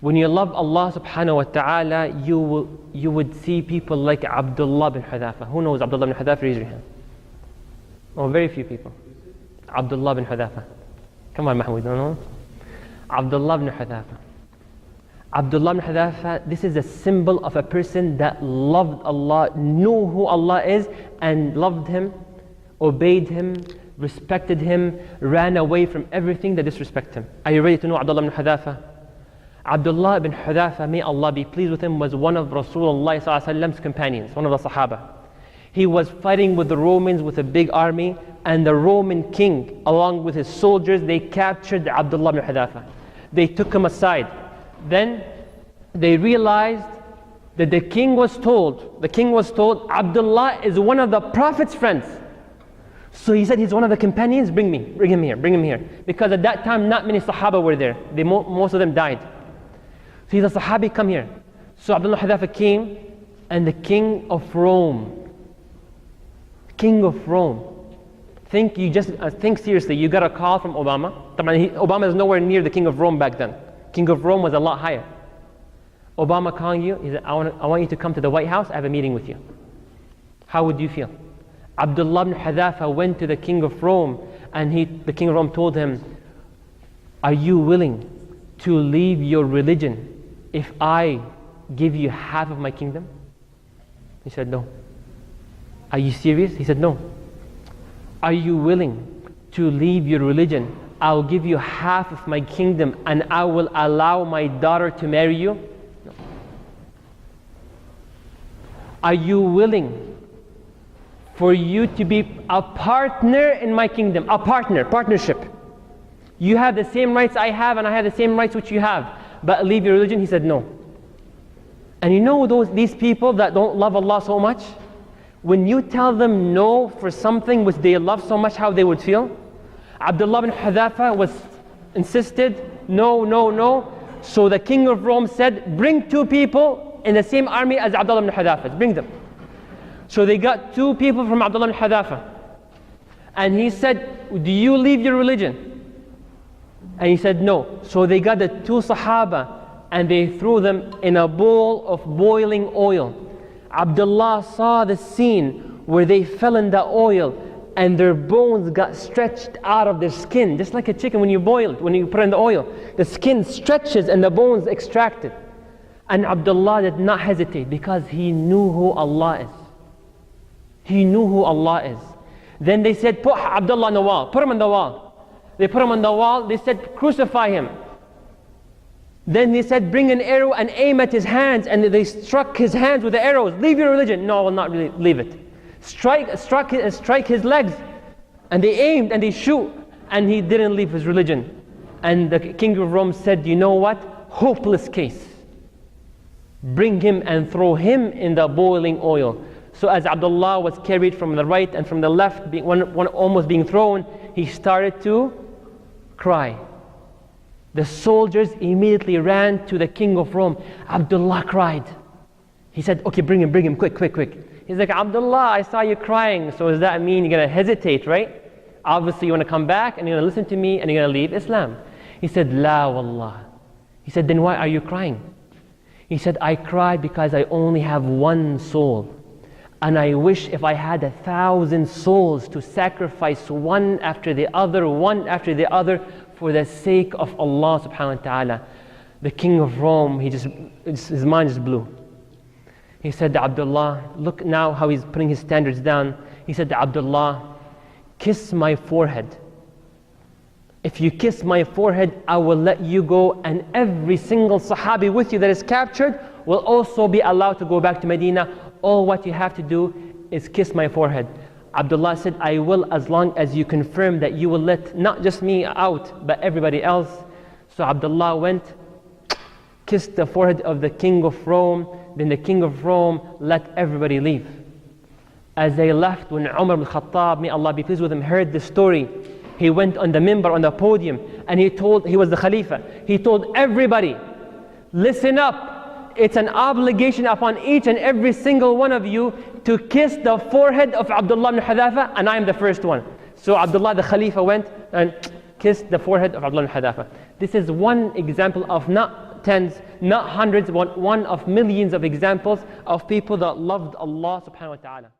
When you love Allah subhanahu wa ta'ala, you would see people like Abdullah ibn Hudafah. Who knows Abdullah ibn Hudafah? Raise your hand. Oh, very few people. Abdullah ibn Hudafah. Come on, Mahmoud, don't know? Abdullah ibn Hudafah. Abdullah ibn Hudafah, this is a symbol of a person that loved Allah, knew who Allah is, and loved Him, obeyed Him, respected Him, ran away from everything that disrespected Him. Are you ready to know Abdullah ibn Hudafah? Abdullah ibn Hudafah, may Allah be pleased with him, was one of Rasulullah's companions, one of the Sahaba. He was fighting with the Romans with a big army, and the Roman king, along with his soldiers, they captured Abdullah ibn Hudafah. They took him aside. Then they realized that the king was told, Abdullah is one of the Prophet's friends. So he said, he's one of the companions, bring him here. Because at that time, not many Sahaba were there. Most of them died. So he's a Sahabi, come here. So Abdullah ibn Hudafah came, and the king of Rome, think seriously, you got a call from Obama. Obama is nowhere near the king of Rome back then. King of Rome was a lot higher. Obama calling you, he said, I want you to come to the White House, I have a meeting with you. How would you feel? Abdullah ibn Hudafah went to the king of Rome, and the king of Rome told him, are you willing to leave your religion if I give you half of my kingdom? He said, no. Are you serious? He said, no. Are you willing to leave your religion? I'll give you half of my kingdom, and I will allow my daughter to marry you? No. Are you willing for you to be a partner in my kingdom? Partnership. You have the same rights I have, and I have the same rights which you have, but leave your religion? He said, no. And you know these people that don't love Allah so much, when you tell them no for something which they love so much, how they would feel? Abdullah ibn Hudafah insisted, no. So the king of Rome said, bring 2 people in the same army as Abdullah ibn Hudafah. Bring them. So they got 2 people from Abdullah ibn Hudafah. And he said, do you leave your religion? And he said, no. So they got the 2 Sahaba, and they threw them in a bowl of boiling oil. Abdullah saw the scene where they fell in the oil, and their bones got stretched out of their skin, just like a chicken when you boil it, when you put it in the oil. The skin stretches and the bones extracted. And Abdullah did not hesitate, because he knew who Allah is. He knew who Allah is. Then they said, put Abdullah on the wall. Put him on the wall. They put him on the wall. They said, crucify him. Then they said, bring an arrow and aim at his hands. And they struck his hands with the arrows. Leave your religion. No, I will not really leave it. Strike his legs. And they aimed and they shoot. And he didn't leave his religion. And the king of Rome said, you know what? Hopeless case. Bring him and throw him in the boiling oil. So as Abdullah was carried from the right and from the left, one almost being thrown, he started to cry. The soldiers immediately ran to the king of Rome. Abdullah cried. He said, okay, bring him, quick. He's like, Abdullah, I saw you crying. So does that mean you're going to hesitate, right? Obviously you want to come back and you're going to listen to me and you're going to leave Islam. He said, La wallah. He said, then why are you crying? He said, I cry because I only have one soul. And I wish if I had 1,000 souls to sacrifice one after the other, for the sake of Allah subhanahu wa ta'ala. The king of Rome, his mind just blew. He said to Abdullah, look now how he's putting his standards down. He said to Abdullah, kiss my forehead. If you kiss my forehead, I will let you go, and every single Sahabi with you that is captured will also be allowed to go back to Medina. All what you have to do is kiss my forehead. Abdullah said, I will, as long as you confirm that you will let not just me out, but everybody else. So Abdullah went, kissed the forehead of the king of Rome. Then the king of Rome let everybody leave. As they left, when Umar ibn Khattab, may Allah be pleased with him, heard the story, he went on the minbar, on the podium, and he was the Khalifa. He told everybody, listen up. It's an obligation upon each and every single one of you to kiss the forehead of Abdullah ibn Hudafah, and I am the first one. So Abdullah the Khalifa went and kissed the forehead of Abdullah Ibn Hudafah. This is one example of not tens, not hundreds, one of millions of examples of people that loved Allah subhanahu wa ta'ala.